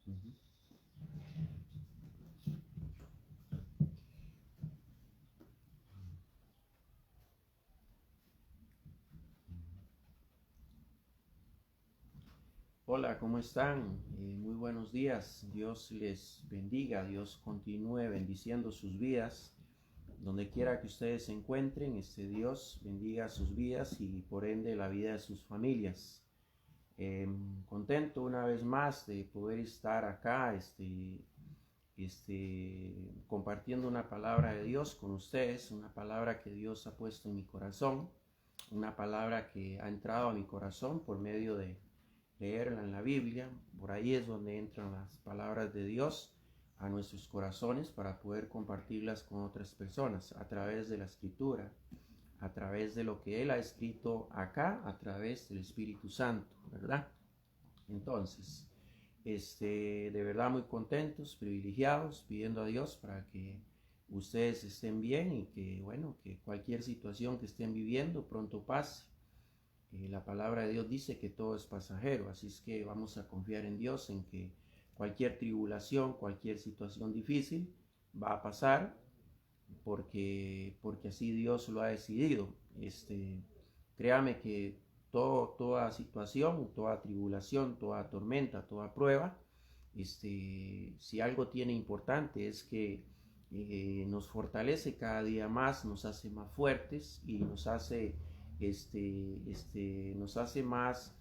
Ujú. Hola, ¿cómo están? Muy buenos días. Dios les bendiga. Dios continúe bendiciendo sus vidas. Donde quiera que ustedes se encuentren, Dios bendiga sus vidas y por ende la vida de sus familias. Contento una vez más de poder estar acá, compartiendo una palabra de Dios con ustedes, una palabra que Dios ha puesto en mi corazón, una palabra que ha entrado a mi corazón por medio de leerla en la Biblia. Por ahí es donde entran las palabras de Dios a nuestros corazones para poder compartirlas con otras personas a través de la escritura, a través de lo que Él ha escrito acá, a través del Espíritu Santo, ¿verdad? Entonces, de verdad muy contentos, privilegiados, pidiendo a Dios para que ustedes estén bien y que, bueno, que cualquier situación que estén viviendo pronto pase. La palabra de Dios dice que todo es pasajero, así es que vamos a confiar en Dios, en que cualquier tribulación, cualquier situación difícil va a pasar porque así Dios lo ha decidido. Créame que toda situación, toda tribulación, toda tormenta, toda prueba, si algo tiene importante es que nos fortalece cada día más, nos hace más fuertes y nos hace más,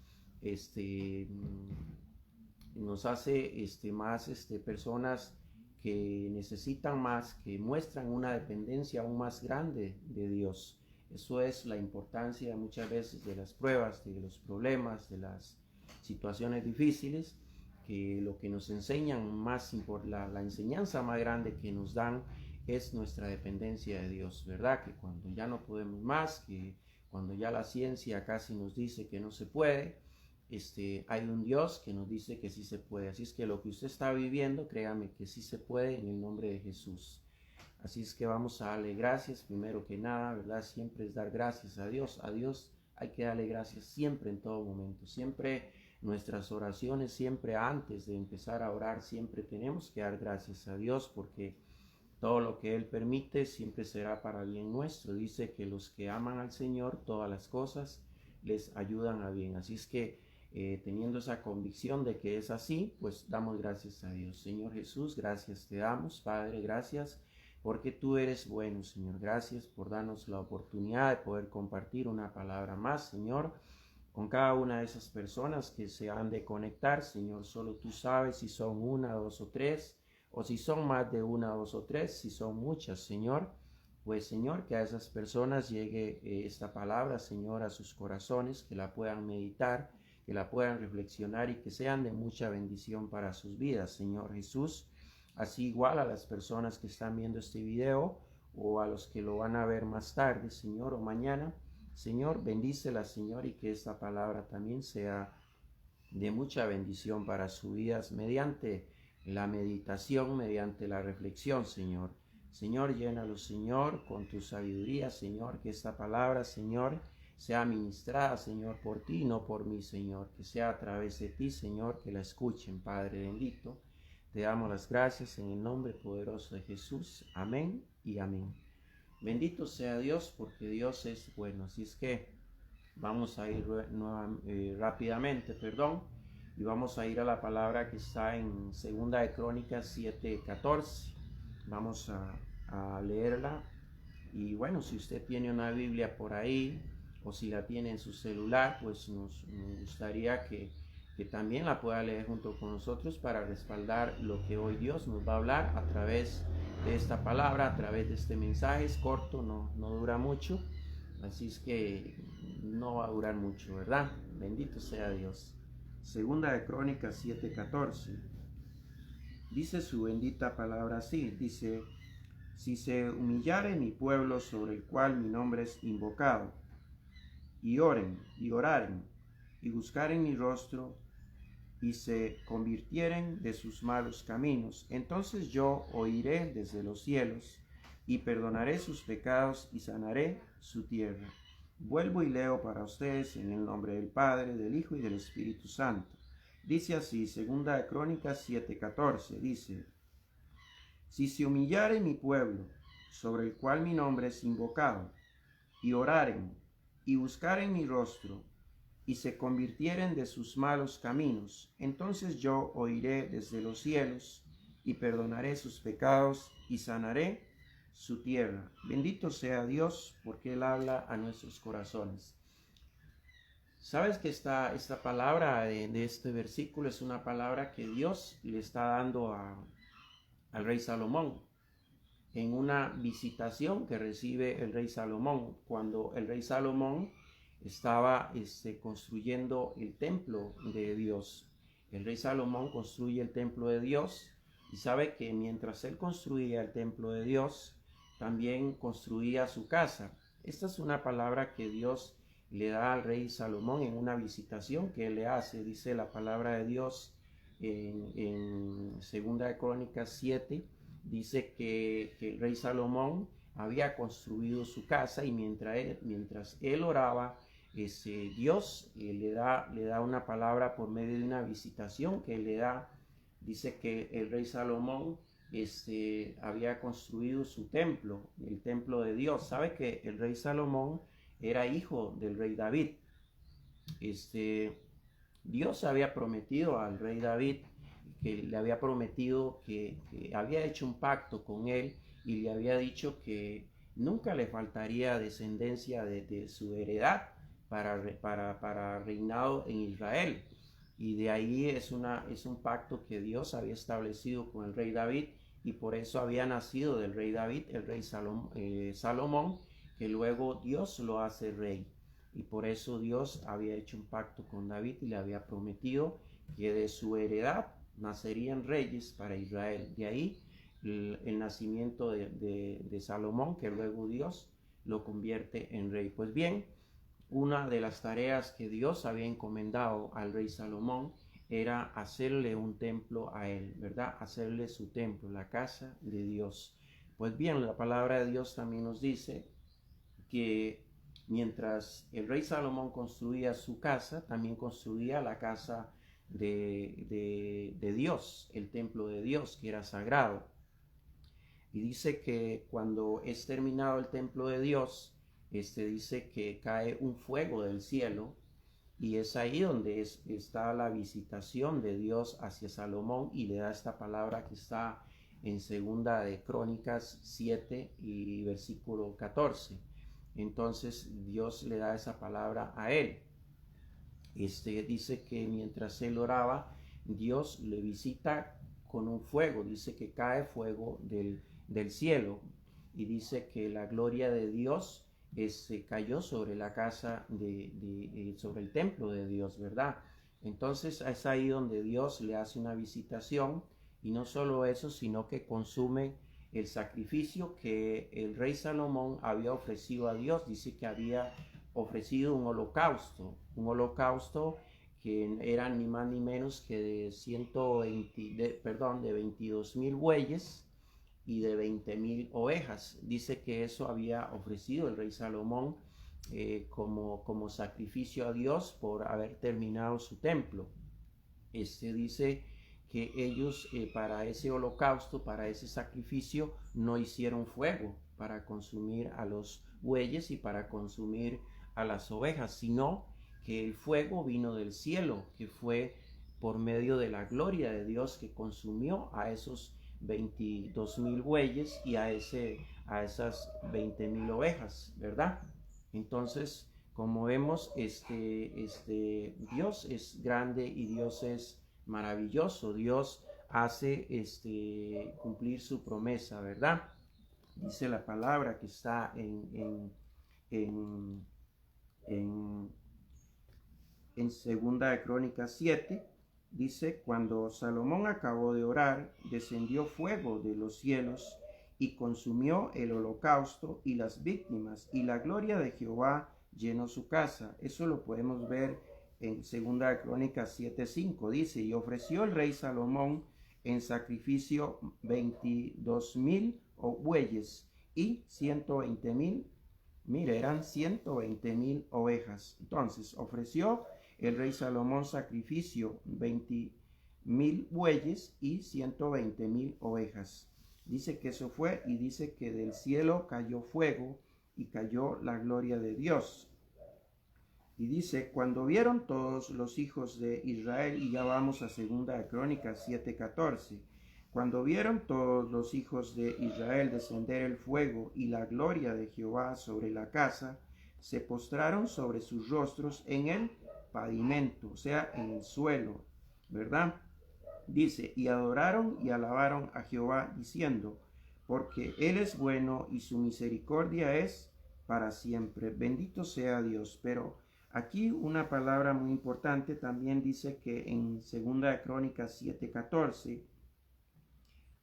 nos hace más personas que necesitan más, que muestran una dependencia aún más grande de Dios. Eso es la importancia muchas veces de las pruebas, de los problemas, de las situaciones difíciles, que lo que nos enseñan más, la enseñanza más grande que nos dan es nuestra dependencia de Dios, ¿verdad? Que cuando ya no podemos más, que cuando ya la ciencia casi nos dice que no se puede, hay un Dios que nos dice que sí se puede. Así es que lo que usted está viviendo, créame que sí se puede en el nombre de Jesús. Así es que vamos a darle gracias, primero que nada, ¿verdad? Siempre es dar gracias a Dios. A Dios hay que darle gracias siempre, en todo momento. Siempre nuestras oraciones, siempre antes de empezar a orar, siempre tenemos que dar gracias a Dios porque todo lo que Él permite siempre será para bien nuestro. Dice que los que aman al Señor, todas las cosas les ayudan a bien. Así es que teniendo esa convicción de que es así, pues damos gracias a Dios. Señor Jesús, gracias te damos. Padre, gracias porque tú eres bueno, Señor. Gracias por darnos la oportunidad de poder compartir una palabra más, Señor, con cada una de esas personas que se han de conectar. Señor, solo tú sabes si son una, dos o tres, o si son más de una, dos o tres, si son muchas, Señor. Pues, Señor, que a esas personas llegue esta palabra, Señor, a sus corazones, que la puedan meditar, que la puedan reflexionar y que sean de mucha bendición para sus vidas, Señor Jesús. Así igual a las personas que están viendo este video o a los que lo van a ver más tarde, Señor, o mañana. Señor, bendícela, Señor, y que esta palabra también sea de mucha bendición para sus vidas mediante la meditación, mediante la reflexión, Señor. Señor, llénalo, Señor, con tu sabiduría, Señor, que esta palabra, Señor, sea ministrada, Señor, por ti y no por mí, Señor, que sea a través de ti, Señor, que la escuchen, Padre bendito. Te damos las gracias en el nombre poderoso de Jesús. Amén y amén. Bendito sea Dios porque Dios es bueno. Así es que vamos a ir rápidamente, y vamos a ir a la palabra que está en Segunda de Crónicas 7:14. Vamos a leerla. Y bueno, si usted tiene una Biblia por ahí o si la tiene en su celular, pues nos gustaría que también la pueda leer junto con nosotros para respaldar lo que hoy Dios nos va a hablar a través de esta palabra, a través de este mensaje. Es corto, no dura mucho, así es que no va a durar mucho, ¿verdad? Bendito sea Dios. Segunda de Crónicas 7:14. Dice su bendita palabra así, dice: si se humillare mi pueblo sobre el cual mi nombre es invocado, y oren, y oraren, y buscaren mi rostro, y se convirtieren de sus malos caminos, entonces yo oiré desde los cielos, y perdonaré sus pecados, y sanaré su tierra. Vuelvo y leo para ustedes en el nombre del Padre, del Hijo y del Espíritu Santo. Dice así, segunda de Crónicas 7:14, dice: si se humillare mi pueblo, sobre el cual mi nombre es invocado, y oraren, y buscaren mi rostro, y se convirtieren de sus malos caminos, entonces yo oiré desde los cielos, y perdonaré sus pecados, y sanaré su tierra. Bendito sea Dios, porque Él habla a nuestros corazones. Sabes que esta palabra de este versículo es una palabra que Dios le está dando al rey Salomón en una visitación que recibe el rey Salomón cuando el rey Salomón estaba construyendo el templo de Dios. El rey Salomón construye el templo de Dios y sabe que mientras él construía el templo de Dios, también construía su casa. Esta es una palabra que Dios le da al rey Salomón en una visitación que él le hace. Dice la palabra de Dios en 2 Crónicas 7, dice que el rey Salomón había construido su casa y mientras él oraba, Dios le da una palabra por medio de una visitación que le da. Dice que el rey Salomón había construido su templo, el templo de Dios. Sabe que el rey Salomón era hijo del rey David. Dios había prometido al rey David, que le había prometido que había hecho un pacto con él y le había dicho que nunca le faltaría descendencia de su heredad para reinado en Israel. Y de ahí es un pacto que Dios había establecido con el rey David, y por eso había nacido del rey David el rey Salomón, que luego Dios lo hace rey. Y por eso Dios había hecho un pacto con David y le había prometido que de su heredad nacerían reyes para Israel. De ahí el nacimiento de Salomón, que luego Dios lo convierte en rey. Pues bien, una de las tareas que Dios había encomendado al rey Salomón era hacerle un templo a él, ¿verdad? Hacerle su templo, la casa de Dios. Pues bien, la palabra de Dios también nos dice que mientras el rey Salomón construía su casa, también construía la casa de Dios, el templo de Dios, que era sagrado. Y dice que cuando es terminado el templo de Dios, dice que cae un fuego del cielo, y es ahí donde está la visitación de Dios hacia Salomón, y le da esta palabra que está en 2 de Crónicas 7 y versículo 14. Entonces Dios le da esa palabra a él. Dice que mientras él oraba, Dios le visita con un fuego. Dice que cae fuego del cielo, y dice que la gloria de Dios cayó sobre la casa sobre el templo de Dios, ¿verdad? Entonces es ahí donde Dios le hace una visitación, y no solo eso, sino que consume el sacrificio que el rey Salomón había ofrecido a Dios. Dice que había ofrecido un holocausto que era ni más ni menos que de 22,000 bueyes y de 20,000 ovejas. Dice que eso había ofrecido el rey Salomón como sacrificio a Dios por haber terminado su templo. Dice que ellos para ese holocausto, para ese sacrificio, no hicieron fuego para consumir a los bueyes y para consumir a las ovejas, sino que el fuego vino del cielo, que fue por medio de la gloria de Dios que consumió a esos 22,000 bueyes y a esas 20,000 ovejas, ¿verdad? Entonces, como vemos, Dios es grande y Dios es maravilloso. Dios hace cumplir su promesa, ¿verdad? Dice la palabra que está en 2 de Crónicas 7, dice: cuando Salomón acabó de orar, descendió fuego de los cielos y consumió el holocausto y las víctimas, y la gloria de Jehová llenó su casa. Eso lo podemos ver en 2 de Crónicas 7:5. Dice: y ofreció el rey Salomón en sacrificio 22,000 bueyes y 120,000, mire, eran 120,000 ovejas. Entonces ofreció el rey Salomón sacrificio 20,000 bueyes y 120,000 ovejas. Dice que eso fue, y dice que del cielo cayó fuego y cayó la gloria de Dios. Y dice, cuando vieron todos los hijos de Israel, y ya vamos a 2 de Crónicas 7:14, cuando vieron todos los hijos de Israel descender el fuego y la gloria de Jehová sobre la casa, se postraron sobre sus rostros en el pavimento, o sea, en el suelo, ¿verdad? Dice, y adoraron y alabaron a Jehová diciendo, porque Él es bueno y su misericordia es para siempre. Bendito sea Dios. Pero aquí una palabra muy importante también dice que en 2 de Crónicas 7:14,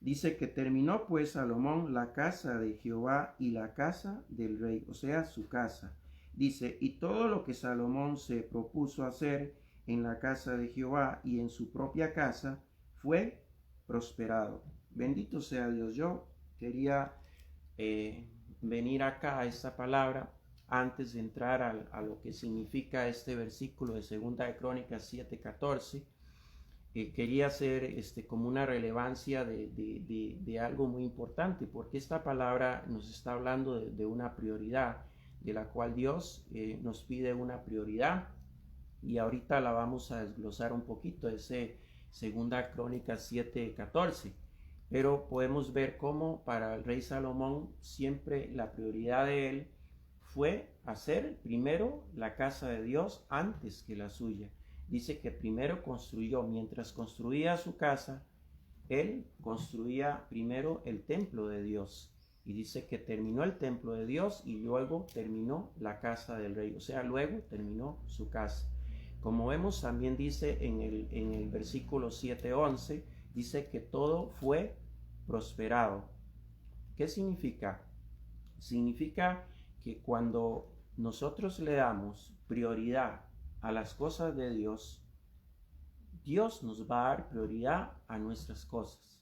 dice que terminó pues Salomón la casa de Jehová y la casa del rey, o sea, su casa. Dice, y todo lo que Salomón se propuso hacer en la casa de Jehová y en su propia casa fue prosperado. Bendito sea Dios. Yo quería venir acá a esta palabra antes de entrar a lo que significa este versículo de 2 de Crónicas 7:14. Quería hacer como una relevancia de algo muy importante, porque esta palabra nos está hablando de una prioridad, de la cual Dios nos pide una prioridad, y ahorita la vamos a desglosar un poquito, ese 2 Crónicas 7:14. Pero podemos ver cómo para el rey Salomón siempre la prioridad de él fue hacer primero la casa de Dios antes que la suya. Dice que primero construyó, mientras construía su casa, él construía primero el templo de Dios. Y dice que terminó el templo de Dios y luego terminó la casa del rey, o sea, luego terminó su casa. Como vemos, también dice en el versículo 7:11, dice que todo fue prosperado. ¿Qué significa? Significa que cuando nosotros le damos prioridad a las cosas de Dios, Dios nos va a dar prioridad a nuestras cosas.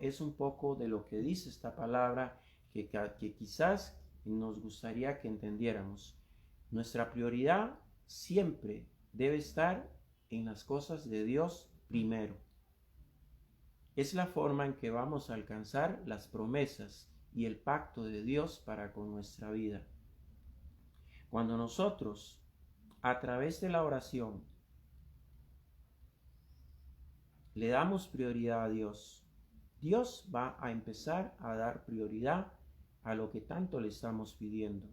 Es un poco de lo que dice esta palabra que quizás nos gustaría que entendiéramos. Nuestra prioridad siempre debe estar en las cosas de Dios primero. Es la forma en que vamos a alcanzar las promesas y el pacto de Dios para con nuestra vida. Cuando nosotros, a través de la oración, le damos prioridad a Dios, Dios va a empezar a dar prioridad a lo que tanto le estamos pidiendo.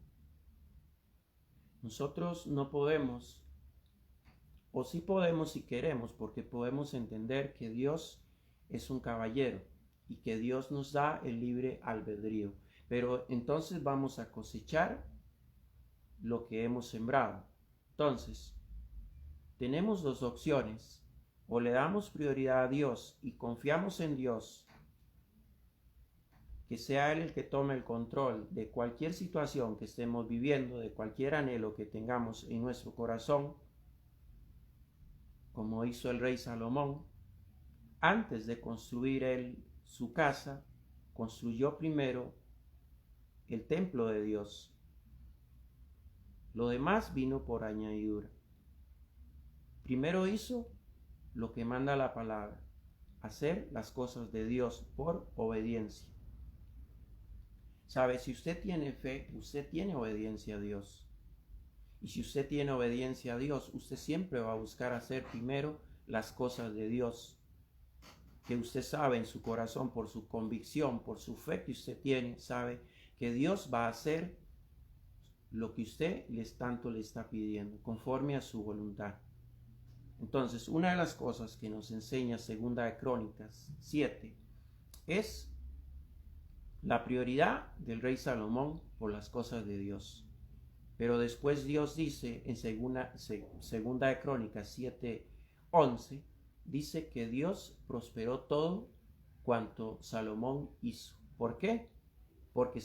Nosotros no podemos, o sí podemos si queremos, porque podemos entender que Dios es un caballero y que Dios nos da el libre albedrío. Pero entonces vamos a cosechar lo que hemos sembrado. Entonces, tenemos dos opciones. O le damos prioridad a Dios y confiamos en Dios, que sea Él el que tome el control de cualquier situación que estemos viviendo, de cualquier anhelo que tengamos en nuestro corazón, como hizo el rey Salomón. Antes de construir él su casa, construyó primero el templo de Dios. Lo demás vino por añadidura. Primero hizo lo que manda la palabra, hacer las cosas de Dios por obediencia. ¿Sabe? Si usted tiene fe, usted tiene obediencia a Dios. Y si usted tiene obediencia a Dios, usted siempre va a buscar hacer primero las cosas de Dios, que usted sabe en su corazón, por su convicción, por su fe que usted tiene, sabe que Dios va a hacer lo que usted tanto le está pidiendo, conforme a su voluntad. Entonces, una de las cosas que nos enseña 2 de Crónicas 7 es la prioridad del rey Salomón por las cosas de Dios. Pero después Dios dice en 2 de Crónicas 7:11, dice que Dios prosperó todo cuanto Salomón hizo. ¿Por qué? Porque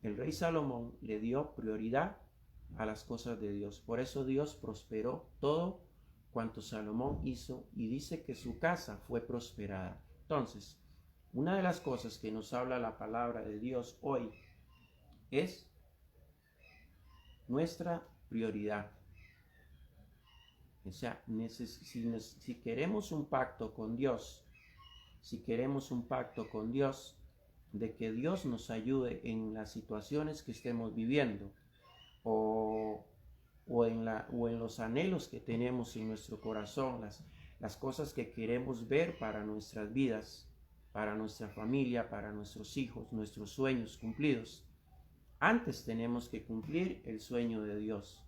el rey Salomón le dio prioridad a las cosas de Dios. Por eso Dios prosperó todo cuanto Salomón hizo y dice que su casa fue prosperada. Entonces, una de las cosas que nos habla la palabra de Dios hoy es nuestra prioridad. O sea, si queremos un pacto con Dios, de que Dios nos ayude en las situaciones que estemos viviendo, o en los anhelos que tenemos en nuestro corazón, las cosas que queremos ver para nuestras vidas, para nuestra familia, para nuestros hijos, nuestros sueños cumplidos. Antes tenemos que cumplir el sueño de Dios.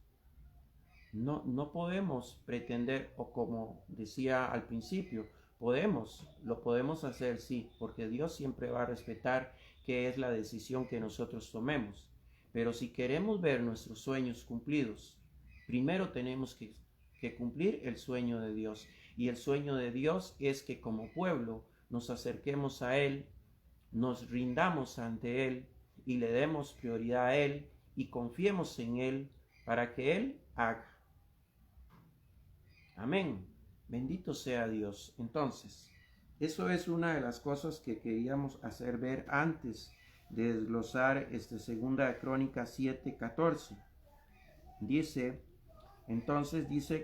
No podemos pretender, o como decía al principio, lo podemos hacer, sí, porque Dios siempre va a respetar qué es la decisión que nosotros tomemos. Pero si queremos ver nuestros sueños cumplidos, primero tenemos que cumplir el sueño de Dios. Y el sueño de Dios es que como pueblo nos acerquemos a Él, nos rindamos ante Él y le demos prioridad a Él y confiemos en Él para que Él haga. Amén. Bendito sea Dios. Entonces, eso es una de las cosas que queríamos hacer ver antes de desglosar segunda de Crónicas 7:14. Dice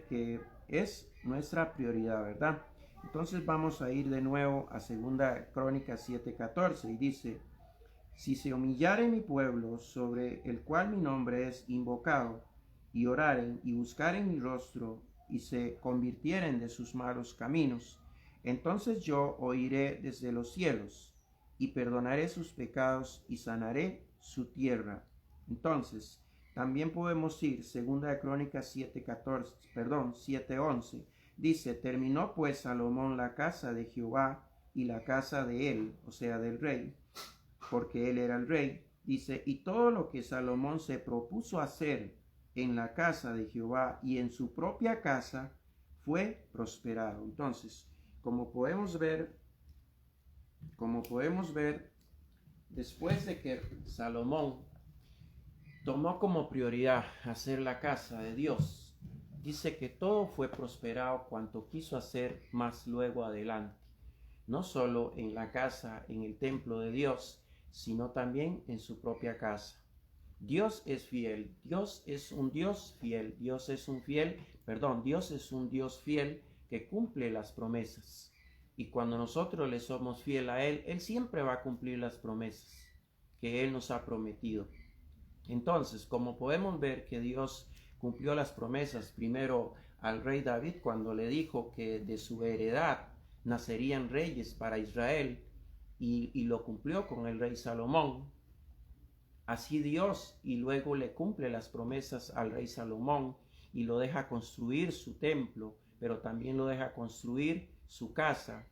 que es nuestra prioridad, ¿verdad? Entonces vamos a ir de nuevo a segunda de Crónicas 7:14 y dice: si se humillare mi pueblo, sobre el cual mi nombre es invocado, y oraren y buscaren mi rostro, y se convirtieren de sus malos caminos, entonces yo oiré desde los cielos, y perdonaré sus pecados, y sanaré su tierra. Entonces, también podemos ir, segunda de Crónicas 7:11, dice: terminó pues Salomón la casa de Jehová y la casa de él, o sea, del rey, porque él era el rey. Dice: y todo lo que Salomón se propuso hacer en la casa de Jehová y en su propia casa fue prosperado. Entonces, como podemos ver, después de que Salomón tomó como prioridad hacer la casa de Dios, dice que todo fue prosperado cuanto quiso hacer más luego adelante, no solo en la casa, en el templo de Dios, sino también en su propia casa. Dios es fiel, Dios es un Dios fiel, Dios es un Dios fiel que cumple las promesas. Y cuando nosotros le somos fiel a Él, Él siempre va a cumplir las promesas que Él nos ha prometido. Entonces, como podemos ver que Dios cumplió las promesas primero al rey David cuando le dijo que de su heredad nacerían reyes para Israel, y lo cumplió con el rey Salomón. Así Dios y luego le cumple las promesas al rey Salomón y lo deja construir su templo, pero también lo deja construir su casa,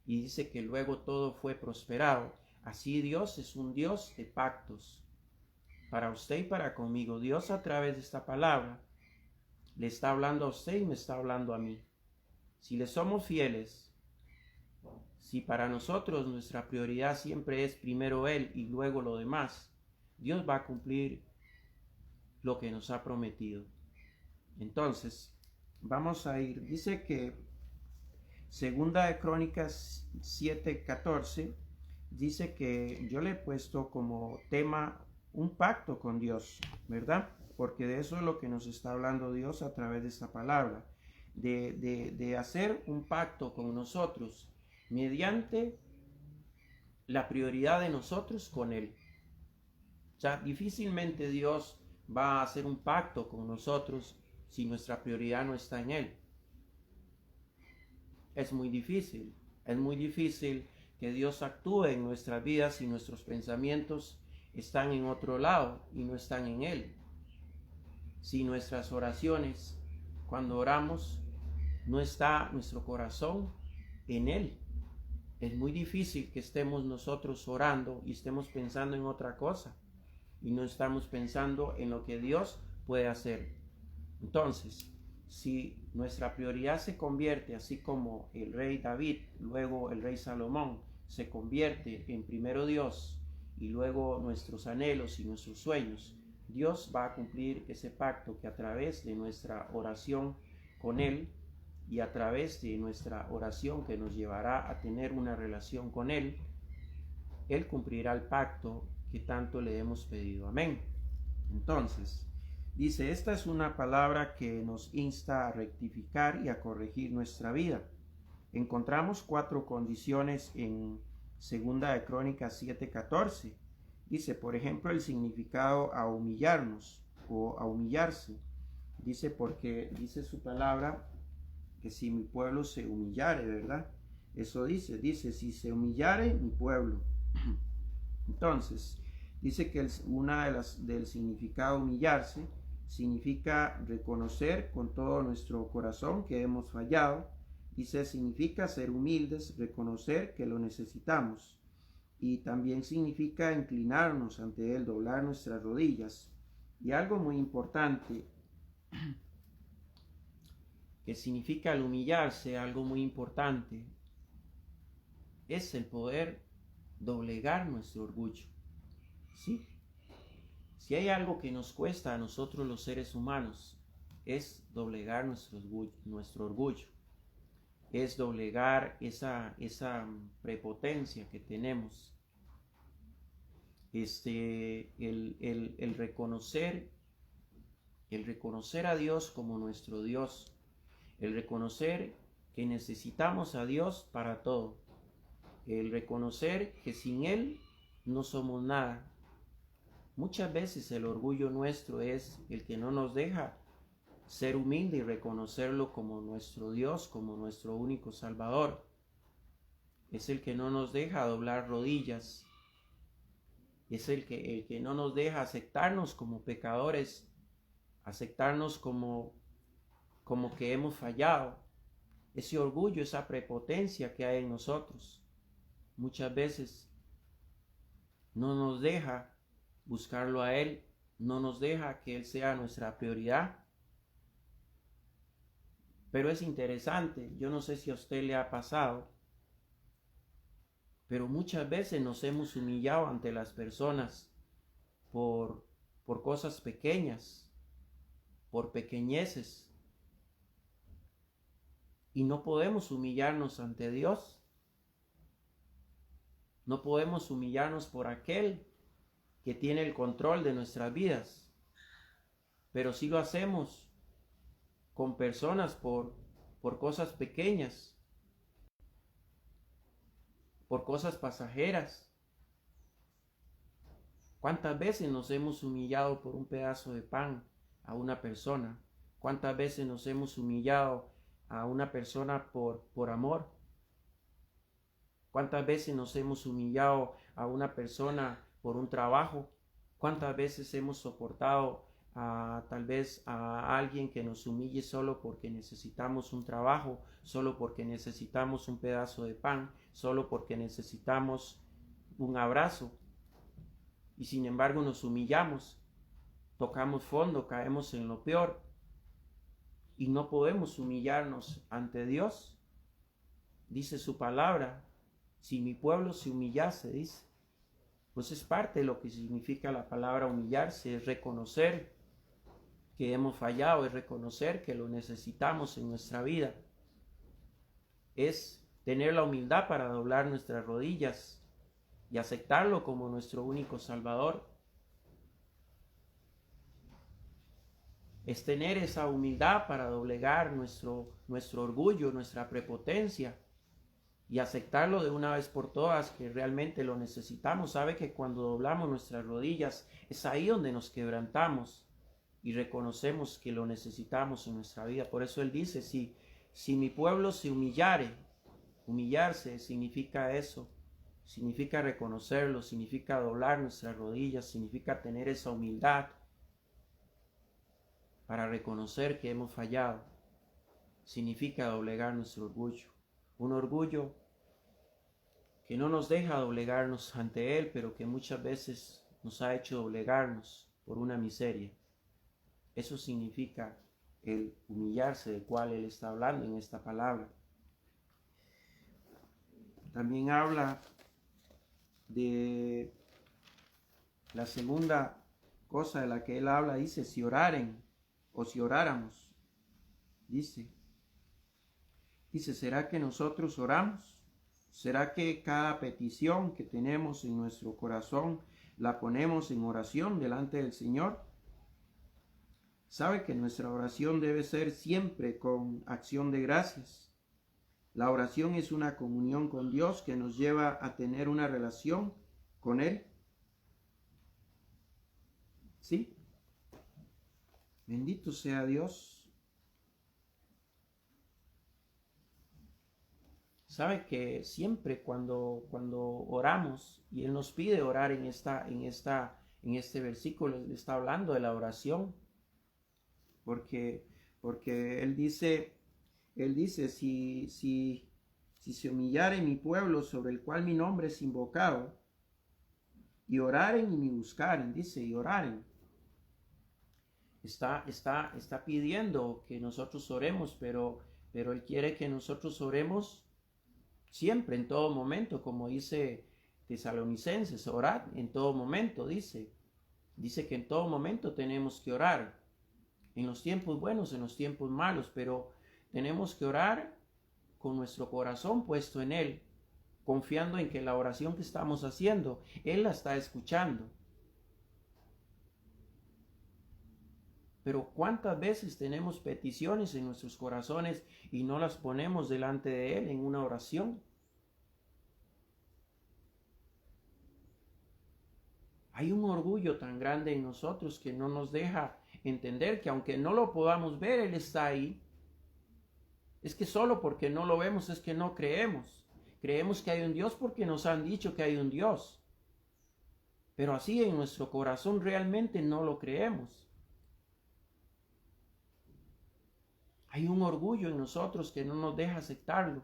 y dice que luego todo fue prosperado. Así Dios es un Dios de pactos. Para usted y para conmigo, Dios a través de esta palabra le está hablando a usted y me está hablando a mí. Si le somos fieles, si para nosotros nuestra prioridad siempre es primero Él y luego lo demás, Dios va a cumplir lo que nos ha prometido. Entonces, vamos a ir, dice que segunda de Crónicas 7:14, dice que yo le he puesto como tema un pacto con Dios, ¿verdad? Porque de eso es lo que nos está hablando Dios a través de esta palabra, de hacer un pacto con nosotros mediante la prioridad de nosotros con Él. O sea, difícilmente Dios va a hacer un pacto con nosotros si nuestra prioridad no está en Él. Es muy difícil que Dios actúe en nuestras vidas si nuestros pensamientos están en otro lado y no están en Él. Si nuestras oraciones, cuando oramos, no está nuestro corazón en Él. Es muy difícil que estemos nosotros orando y estemos pensando en otra cosa y no estamos pensando en lo que Dios puede hacer. Entonces, si nuestra prioridad se convierte, así como el rey David, luego el rey Salomón, se convierte en primero Dios y luego nuestros anhelos y nuestros sueños, Dios va a cumplir ese pacto que a través de nuestra oración con Él y a través de nuestra oración que nos llevará a tener una relación con Él, cumplirá el pacto que tanto le hemos pedido. Amén. Entonces, Dice, esta es una palabra que nos insta a rectificar y a corregir nuestra vida. Encontramos 4 condiciones en Segunda de Crónicas 7:14. Dice, por ejemplo, el significado a humillarnos o a humillarse. Dice, porque dice su palabra que si mi pueblo se humillare, ¿verdad? Eso dice, si se humillare mi pueblo. Entonces, dice que del significado humillarse significa reconocer con todo nuestro corazón que hemos fallado. Dice, significa ser humildes, reconocer que lo necesitamos. Y también significa inclinarnos ante Él, doblar nuestras rodillas. Y algo muy importante que significa el humillarse, algo muy importante, es el poder doblegar nuestro orgullo. ¿Sí? Si hay algo que nos cuesta a nosotros los seres humanos, es doblegar nuestro orgullo. Es doblegar esa prepotencia que tenemos. El reconocer a Dios como nuestro Dios. El reconocer que necesitamos a Dios para todo. El reconocer que sin Él no somos nada. Muchas veces el orgullo nuestro es el que no nos deja ser humilde y reconocerlo como nuestro Dios, como nuestro único Salvador. Es el que no nos deja doblar rodillas. Es el que no nos deja aceptarnos como pecadores, aceptarnos como que hemos fallado. Ese orgullo, esa prepotencia que hay en nosotros, muchas veces no nos deja buscarlo a Él, no nos deja que Él sea nuestra prioridad. Pero es interesante, yo no sé si a usted le ha pasado, pero muchas veces nos hemos humillado ante las personas por cosas pequeñas, por pequeñeces, y no podemos humillarnos ante Dios. No podemos humillarnos por aquel que tiene el control de nuestras vidas, pero sí lo hacemos con personas por cosas pequeñas, por cosas pasajeras. ¿Cuántas veces nos hemos humillado por un pedazo de pan a una persona? ¿Cuántas veces nos hemos humillado a una persona por amor? ¿Cuántas veces nos hemos humillado a una persona por un trabajo? ¿Cuántas veces hemos soportado tal vez a alguien que nos humille solo porque necesitamos un trabajo, solo porque necesitamos un pedazo de pan, solo porque necesitamos un abrazo? Y sin embargo nos humillamos, tocamos fondo, caemos en lo peor y no podemos humillarnos ante Dios. Dice su palabra, si mi pueblo se humillase, dice, pues es parte de lo que significa la palabra humillarse, es reconocer que hemos fallado, es reconocer que lo necesitamos en nuestra vida, es tener la humildad para doblar nuestras rodillas y aceptarlo como nuestro único Salvador. Es tener esa humildad para doblegar nuestro orgullo, nuestra prepotencia y aceptarlo de una vez por todas que realmente lo necesitamos. Sabe que cuando doblamos nuestras rodillas es ahí donde nos quebrantamos y reconocemos que lo necesitamos en nuestra vida. Por eso Él dice, si mi pueblo se humillare, humillarse significa eso, significa reconocerlo, significa doblar nuestras rodillas, significa tener esa humildad para reconocer que hemos fallado, significa doblegar nuestro orgullo. Un orgullo que no nos deja doblegarnos ante Él, pero que muchas veces nos ha hecho doblegarnos por una miseria. Eso significa el humillarse del cual Él está hablando en esta palabra. También habla de la segunda cosa de la que Él habla, dice, si oraren o si oráramos, dice, ¿será que nosotros oramos? ¿Será que cada petición que tenemos en nuestro corazón la ponemos en oración delante del Señor? Sabe que nuestra oración debe ser siempre con acción de gracias. La oración es una comunión con Dios que nos lleva a tener una relación con Él. ¿Sí? Bendito sea Dios. Sabe que siempre cuando oramos, y Él nos pide orar en este versículo, Él está hablando de la oración, porque Él dice, si se humillare mi pueblo sobre el cual mi nombre es invocado, y oraren y me buscaren, dice, y oraren. Está pidiendo que nosotros oremos, pero Él quiere que nosotros oremos siempre, en todo momento, como dice Tesalonicenses, orad en todo momento, dice que en todo momento tenemos que orar, en los tiempos buenos, en los tiempos malos, pero tenemos que orar con nuestro corazón puesto en Él, confiando en que la oración que estamos haciendo, Él la está escuchando. Pero ¿cuántas veces tenemos peticiones en nuestros corazones y no las ponemos delante de Él en una oración? Hay un orgullo tan grande en nosotros que no nos deja entender que aunque no lo podamos ver, Él está ahí. Es que solo porque no lo vemos es que no creemos. Creemos que hay un Dios porque nos han dicho que hay un Dios. Pero así en nuestro corazón realmente no lo creemos. Hay un orgullo en nosotros que no nos deja aceptarlo.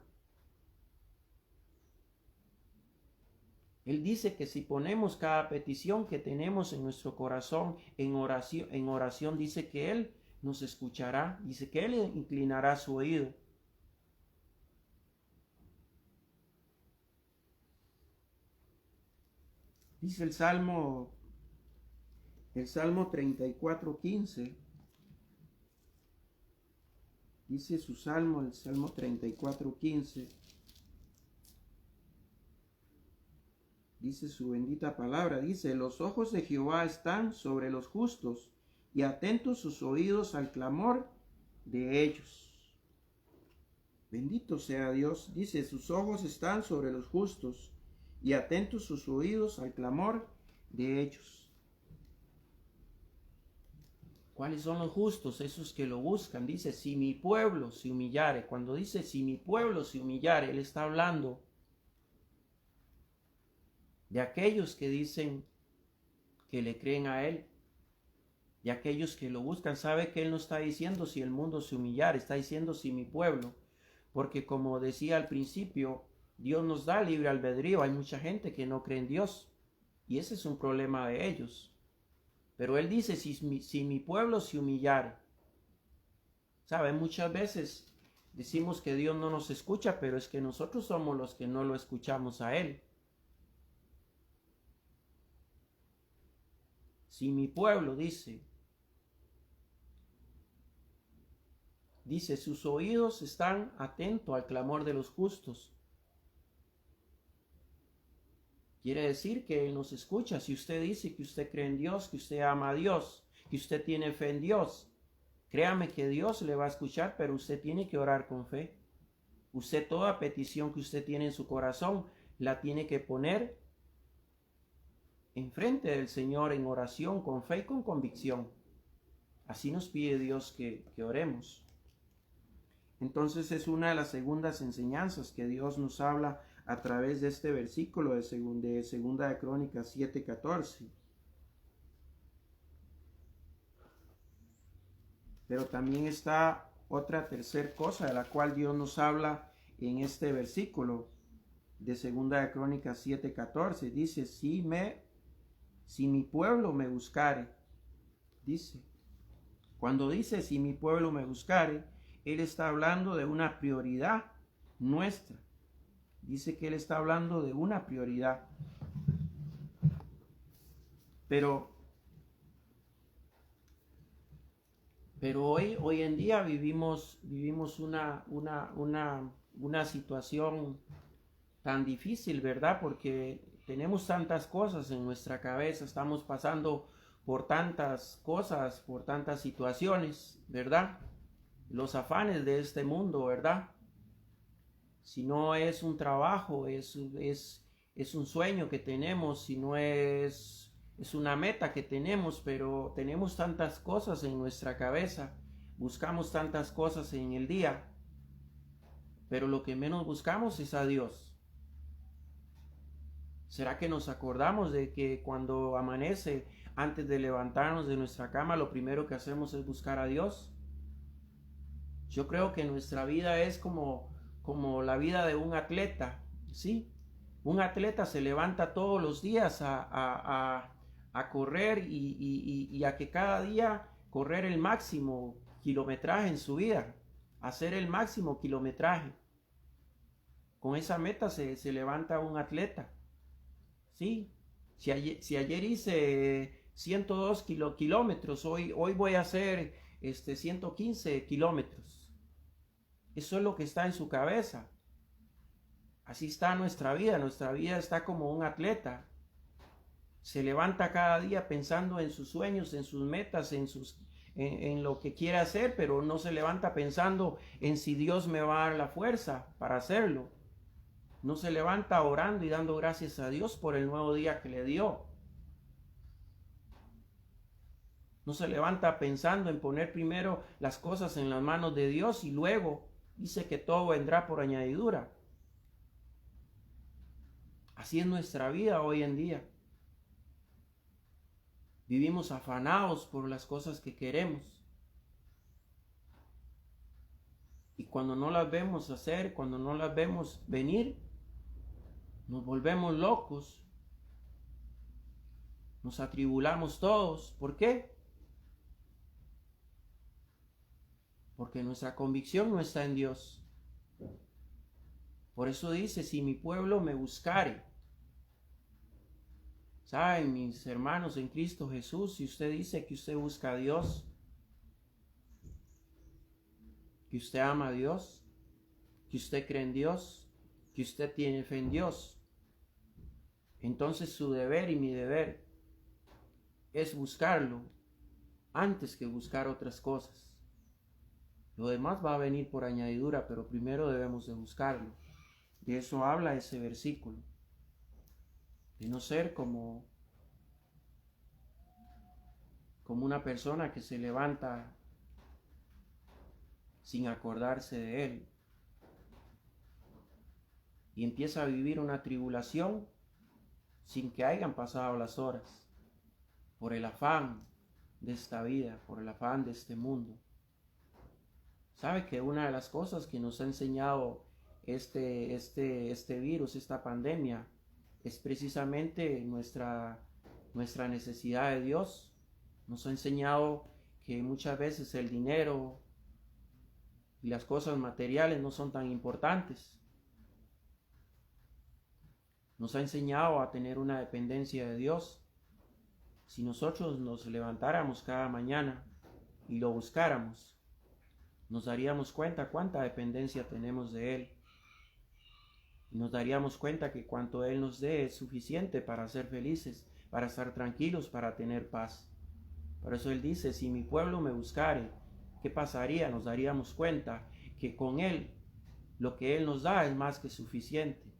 Él dice que si ponemos cada petición que tenemos en nuestro corazón en oración, dice que Él nos escuchará, dice que Él inclinará su oído. Dice el Salmo 34:15. Dice su Salmo, el Salmo 34:15. Dice su bendita palabra, dice, los ojos de Jehová están sobre los justos y atentos sus oídos al clamor de ellos. Bendito sea Dios, dice, sus ojos están sobre los justos y atentos sus oídos al clamor de ellos. ¿Cuáles son los justos? Esos que lo buscan. Dice, si mi pueblo se humillare. Cuando dice, si mi pueblo se humillare, Él está hablando de aquellos que dicen que le creen a Él, de aquellos que lo buscan. Sabe que Él no está diciendo si el mundo se humillare, está diciendo si mi pueblo, porque como decía al principio, Dios nos da libre albedrío. Hay mucha gente que no cree en Dios y ese es un problema de ellos. Pero Él dice, si mi pueblo se humillare. ¿Sabe? Muchas veces decimos que Dios no nos escucha, pero es que nosotros somos los que no lo escuchamos a Él. Si mi pueblo, dice, sus oídos están atentos al clamor de los justos. Quiere decir que Él nos escucha. Si usted dice que usted cree en Dios, que usted ama a Dios, que usted tiene fe en Dios, créame que Dios le va a escuchar, pero usted tiene que orar con fe. Usted toda petición que usted tiene en su corazón, la tiene que poner enfrente del Señor en oración, con fe y con convicción. Así nos pide Dios que oremos. Entonces es una de las segundas enseñanzas que Dios nos habla a través de este versículo de Segunda de Crónicas 7:14. Pero también está otra tercera cosa de la cual Dios nos habla en este versículo de Segunda de Crónicas 7:14. Dice, si mi pueblo me buscare, dice, cuando dice si mi pueblo me buscare, Él está hablando de una prioridad nuestra. Dice que Él está hablando de una prioridad. Pero hoy en día vivimos una situación tan difícil, ¿verdad? Porque tenemos tantas cosas en nuestra cabeza, estamos pasando por tantas cosas, por tantas situaciones, ¿verdad? Los afanes de este mundo, ¿verdad? Si no es un trabajo, es un sueño que tenemos, si no es una meta que tenemos, pero tenemos tantas cosas en nuestra cabeza, buscamos tantas cosas en el día, pero lo que menos buscamos es a Dios. ¿Será que nos acordamos de que cuando amanece, antes de levantarnos de nuestra cama, lo primero que hacemos es buscar a Dios? Yo creo que nuestra vida es como la vida de un atleta, ¿sí? Un atleta se levanta todos los días a correr y a que cada día correr el máximo kilometraje en su vida, hacer el máximo kilometraje. Con esa meta se levanta un atleta, ¿sí? Si ayer hice 102 kilómetros, hoy voy a hacer 115 kilómetros. Eso es lo que está en su cabeza. Así está nuestra vida está como un atleta. Se levanta cada día pensando en sus sueños, en sus metas, en lo que quiere hacer, pero no se levanta pensando en si Dios me va a dar la fuerza para hacerlo. No se levanta orando y dando gracias a Dios por el nuevo día que le dio. No se levanta pensando en poner primero las cosas en las manos de Dios y luego dice que todo vendrá por añadidura. Así es nuestra vida hoy en día. Vivimos afanados por las cosas que queremos. Y cuando no las vemos hacer, cuando no las vemos venir, nos volvemos locos. Nos atribulamos todos. ¿Por qué? Porque nuestra convicción no está en Dios. Por eso dice, si mi pueblo me buscare. ¿Saben, mis hermanos en Cristo Jesús? Si usted dice que usted busca a Dios, que usted ama a Dios, que usted cree en Dios, que usted tiene fe en Dios, entonces su deber y mi deber es buscarlo antes que buscar otras cosas. Lo demás va a venir por añadidura, pero primero debemos de buscarlo. De eso habla ese versículo. De no ser como una persona que se levanta sin acordarse de Él y empieza a vivir una tribulación sin que hayan pasado las horas, por el afán de esta vida, por el afán de este mundo. ¿Sabe que una de las cosas que nos ha enseñado este virus, esta pandemia, es precisamente nuestra necesidad de Dios? Nos ha enseñado que muchas veces el dinero y las cosas materiales no son tan importantes. Nos ha enseñado a tener una dependencia de Dios. Si nosotros nos levantáramos cada mañana y lo buscáramos, nos daríamos cuenta cuánta dependencia tenemos de Él. Y nos daríamos cuenta que cuanto Él nos dé es suficiente para ser felices, para estar tranquilos, para tener paz. Por eso Él dice, si mi pueblo me buscare, ¿qué pasaría? Nos daríamos cuenta que con Él, lo que Él nos da es más que suficiente.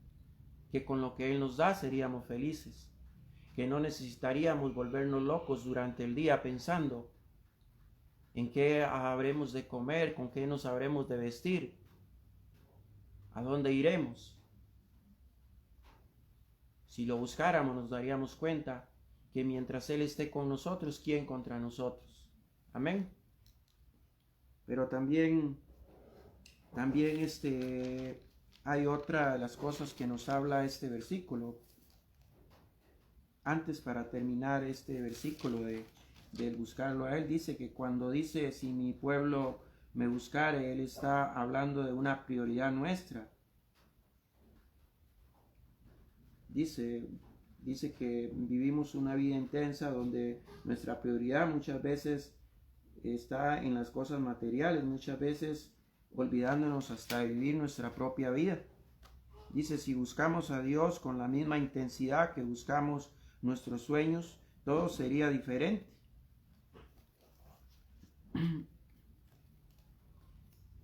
Que con lo que Él nos da seríamos felices. Que no necesitaríamos volvernos locos durante el día pensando en qué habremos de comer, con qué nos habremos de vestir, a dónde iremos. Si lo buscáramos nos daríamos cuenta que mientras Él esté con nosotros, ¿quién contra nosotros? Amén. Pero también hay otra de las cosas que nos habla este versículo. Antes, para terminar este versículo del buscarlo a Él, dice que cuando dice si mi pueblo me buscare, Él está hablando de una prioridad nuestra. Dice que vivimos una vida intensa donde nuestra prioridad muchas veces está en las cosas materiales, muchas veces olvidándonos hasta de vivir nuestra propia vida. Dice, si buscamos a Dios con la misma intensidad que buscamos nuestros sueños, todo sería diferente.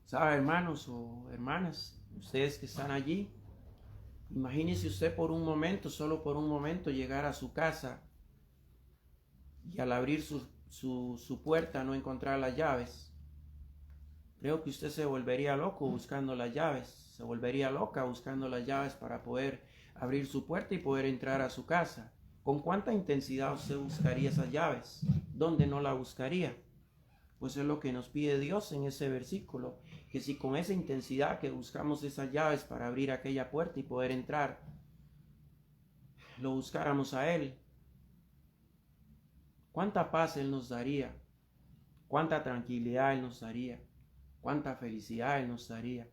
¿Sabe, hermanos o hermanas? Ustedes que están allí, imagínese usted por un momento, solo por un momento, llegar a su casa y al abrir su puerta no encontrar las llaves. Creo que usted se volvería loco buscando las llaves, se volvería loca buscando las llaves para poder abrir su puerta y poder entrar a su casa. ¿Con cuánta intensidad usted buscaría esas llaves? ¿Dónde no la buscaría? Pues es lo que nos pide Dios en ese versículo, que si con esa intensidad que buscamos esas llaves para abrir aquella puerta y poder entrar, lo buscáramos a Él, cuánta paz Él nos daría, cuánta tranquilidad Él nos daría, cuánta felicidad Él nos daría,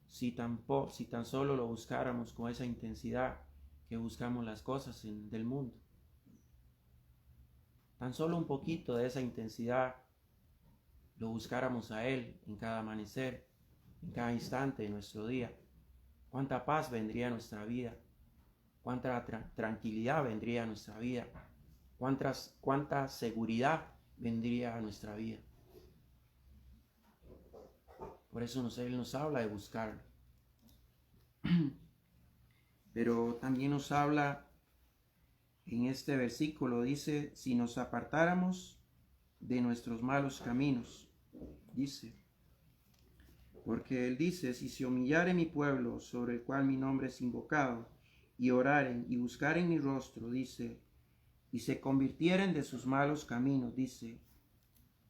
si tan solo lo buscáramos con esa intensidad que buscamos las cosas del mundo. Tan solo un poquito de esa intensidad lo buscáramos a Él en cada amanecer, en cada instante de nuestro día. Cuánta paz vendría a nuestra vida, cuánta tranquilidad vendría a nuestra vida, cuánta seguridad vendría a nuestra vida. Por eso Él nos habla de buscarlo. Pero también nos habla en este versículo, dice, si nos apartáramos de nuestros malos caminos, dice, porque Él dice, si se humillare mi pueblo, sobre el cual mi nombre es invocado, y oraren y buscaren mi rostro, dice, y se convirtieren de sus malos caminos, dice,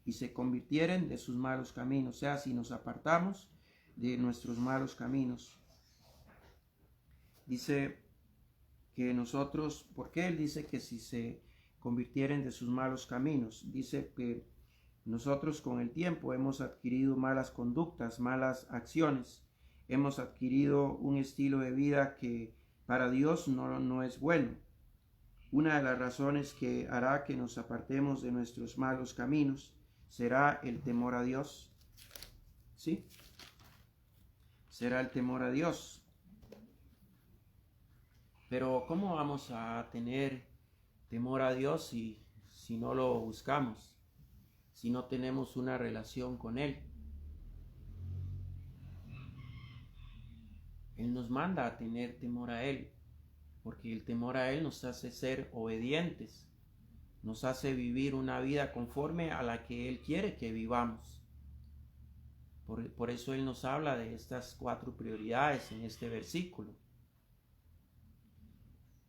y se convirtieren de sus malos caminos, o sea, si nos apartamos de nuestros malos caminos. Dice que nosotros, porque Él dice que si se convirtieren de sus malos caminos, dice que nosotros con el tiempo hemos adquirido malas conductas, malas acciones, hemos adquirido un estilo de vida que para Dios no es bueno. Una de las razones que hará que nos apartemos de nuestros malos caminos será el temor a Dios. ¿Sí? Será el temor a Dios. Pero ¿cómo vamos a tener temor a Dios si no lo buscamos? Si no tenemos una relación con Él. Él nos manda a tener temor a Él, porque el temor a Él nos hace ser obedientes, nos hace vivir una vida conforme a la que Él quiere que vivamos. Por eso Él nos habla de estas 4 prioridades en este versículo.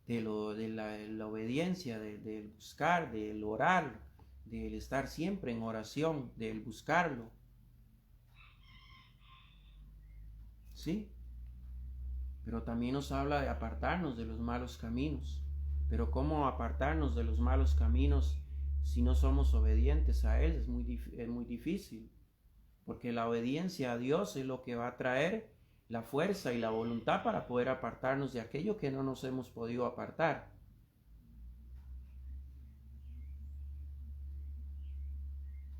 De la obediencia, del buscar, del orar, del estar siempre en oración, del buscarlo. ¿Sí? Pero también nos habla de apartarnos de los malos caminos. Pero ¿cómo apartarnos de los malos caminos si no somos obedientes a Él? Es muy difícil. Porque la obediencia a Dios es lo que va a traer la fuerza y la voluntad para poder apartarnos de aquello que no nos hemos podido apartar.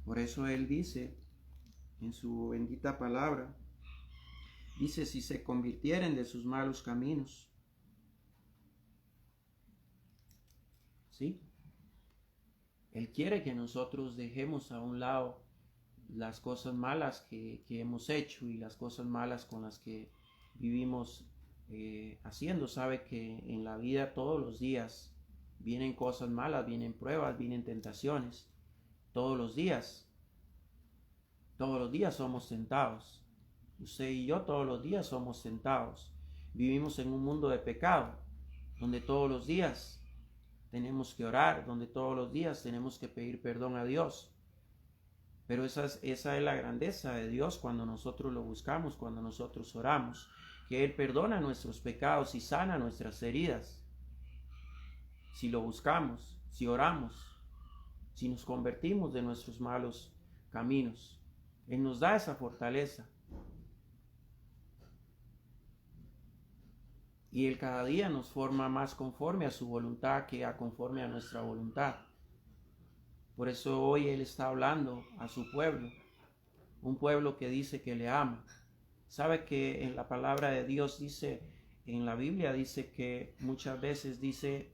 Por eso Él dice en su bendita palabra, dice, si se convirtieren de sus malos caminos. ¿Sí? Él quiere que nosotros dejemos a un lado las cosas malas que hemos hecho y las cosas malas con las que vivimos haciendo. Sabe que en la vida todos los días vienen cosas malas, vienen pruebas, vienen tentaciones. Todos los días somos tentados. Usted y yo todos los días somos tentados. Vivimos en un mundo de pecado, donde todos los días tenemos que orar, donde todos los días tenemos que pedir perdón a Dios. Pero esa es la grandeza de Dios cuando nosotros lo buscamos, cuando nosotros oramos, que Él perdona nuestros pecados y sana nuestras heridas. Si lo buscamos, si oramos, si nos convertimos de nuestros malos caminos, Él nos da esa fortaleza. Y Él cada día nos forma más conforme a su voluntad que a conforme a nuestra voluntad. Por eso hoy Él está hablando a su pueblo, un pueblo que dice que le ama. Sabe que en la palabra de Dios dice, en la Biblia dice que muchas veces dice,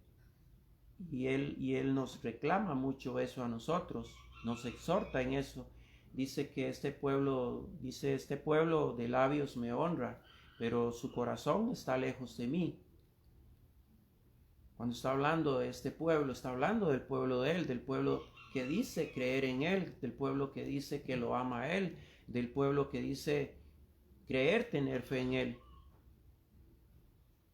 y Él nos reclama mucho eso a nosotros, nos exhorta en eso. Dice que este pueblo de labios me honra, pero su corazón está lejos de mí. Cuando está hablando de este pueblo, está hablando del pueblo de él, del pueblo que dice creer en él, del pueblo que dice que lo ama a él, del pueblo que dice creer, tener fe en él.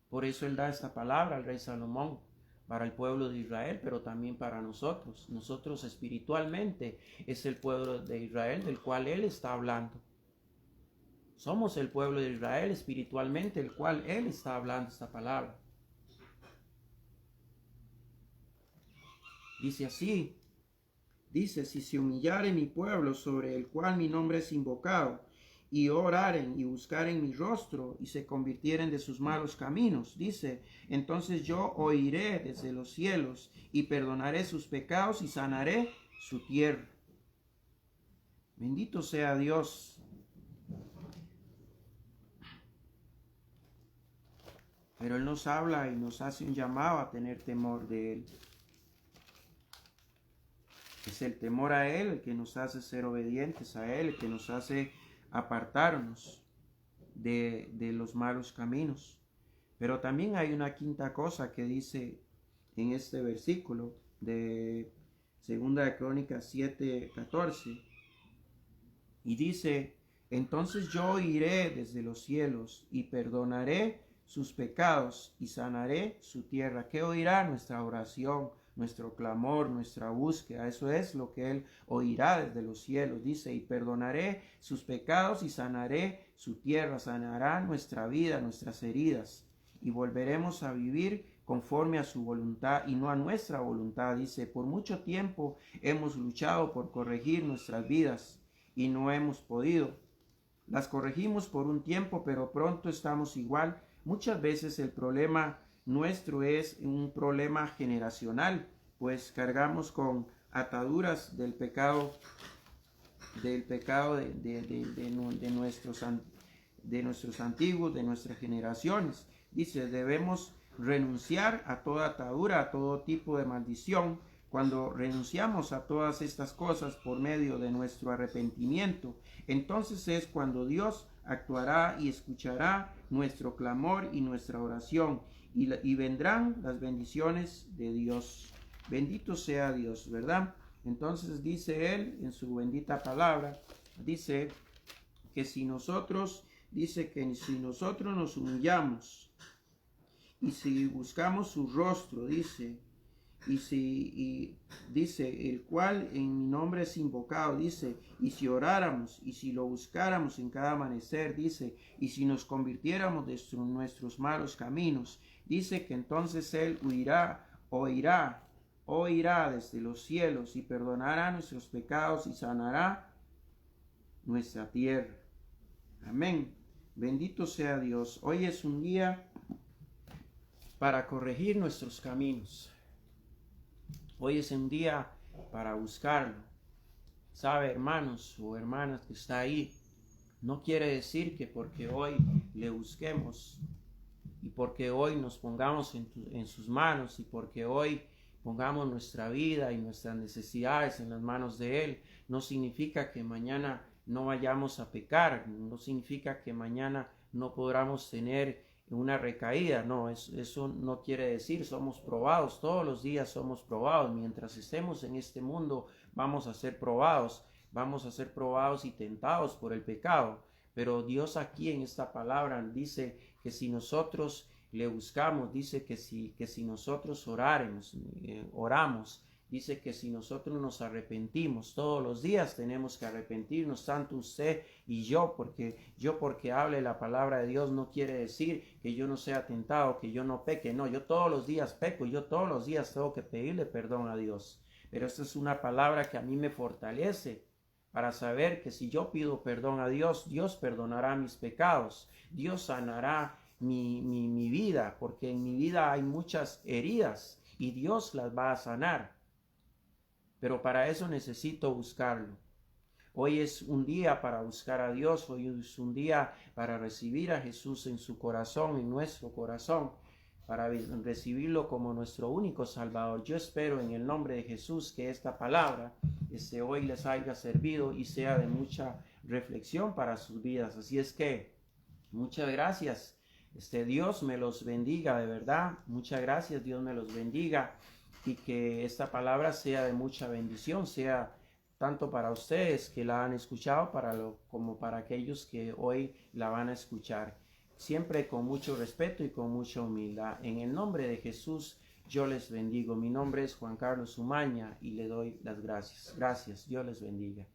Por eso él da esta palabra al rey Salomón, para el pueblo de Israel, pero también para nosotros. Nosotros espiritualmente es el pueblo de Israel del cual él está hablando. Somos el pueblo de Israel espiritualmente, el cual él está hablando esta palabra. Dice así, dice, si se humillare mi pueblo sobre el cual mi nombre es invocado, y oraren y buscaren mi rostro y se convirtieren de sus malos caminos, dice, entonces yo oiré desde los cielos y perdonaré sus pecados y sanaré su tierra. Bendito sea Dios. Pero Él nos habla y nos hace un llamado a tener temor de Él. Es el temor a Él el que nos hace ser obedientes a Él, el que nos hace apartarnos de los malos caminos. Pero también hay una quinta cosa que dice en este versículo de 2 Crónicas 7:14. Y dice, entonces yo iré desde los cielos y perdonaré sus pecados y sanaré su tierra. ¿Qué oirá? Nuestra oración, nuestro clamor, nuestra búsqueda. Eso es lo que Él oirá desde los cielos. Dice, y perdonaré sus pecados y sanaré su tierra. Sanará nuestra vida, nuestras heridas. Y volveremos a vivir conforme a su voluntad y no a nuestra voluntad. Dice, por mucho tiempo hemos luchado por corregir nuestras vidas y no hemos podido. Las corregimos por un tiempo, pero pronto estamos igual. Muchas veces el problema nuestro es un problema generacional, pues cargamos con ataduras del pecado de nuestros antiguos, de nuestras generaciones. Dice, debemos renunciar a toda atadura, a todo tipo de maldición. Cuando renunciamos a todas estas cosas por medio de nuestro arrepentimiento, entonces es cuando Dios actuará y escuchará nuestro clamor y nuestra oración, y vendrán las bendiciones de Dios. Bendito sea Dios, ¿verdad? Entonces dice Él en su bendita palabra, dice que si nosotros nos humillamos y si buscamos su rostro, dice, dice, el cual en mi nombre es invocado, dice, y si oráramos y si lo buscáramos en cada amanecer, dice, y si nos convirtiéramos de nuestros malos caminos, dice que entonces Él oirá desde los cielos y perdonará nuestros pecados y sanará nuestra tierra. Amén. Bendito sea Dios. Hoy es un día para corregir nuestros caminos. Hoy es un día para buscarlo. Sabe, hermanos o hermanas que está ahí, no quiere decir que porque hoy le busquemos y porque hoy nos pongamos en sus manos y porque hoy pongamos nuestra vida y nuestras necesidades en las manos de Él, no significa que mañana no vayamos a pecar, no significa que mañana no podamos tener una recaída. No, eso no quiere decir. Somos probados, todos los días somos probados. Mientras estemos en este mundo vamos a ser probados y tentados por el pecado. Pero Dios aquí en esta palabra dice que si nosotros le buscamos, dice que si nosotros oramos, dice que si nosotros nos arrepentimos, todos los días tenemos que arrepentirnos, tanto usted y yo, porque hable la palabra de Dios no quiere decir que yo no sea tentado, que yo no peque. No, yo todos los días peco, yo todos los días tengo que pedirle perdón a Dios. Pero esta es una palabra que a mí me fortalece para saber que si yo pido perdón a Dios, Dios perdonará mis pecados, Dios sanará mi vida, porque en mi vida hay muchas heridas y Dios las va a sanar. Pero para eso necesito buscarlo. Hoy es un día para buscar a Dios, hoy es un día para recibir a Jesús en su corazón, en nuestro corazón, para recibirlo como nuestro único Salvador. Yo espero en el nombre de Jesús que esta palabra hoy les haya servido y sea de mucha reflexión para sus vidas. Así es que muchas gracias. Dios me los bendiga, de verdad. Muchas gracias, Dios me los bendiga. Y que esta palabra sea de mucha bendición, sea tanto para ustedes que la han escuchado como para aquellos que hoy la van a escuchar. Siempre con mucho respeto y con mucha humildad. En el nombre de Jesús, yo les bendigo. Mi nombre es Juan Carlos Umaña y le doy las gracias. Gracias, Dios les bendiga.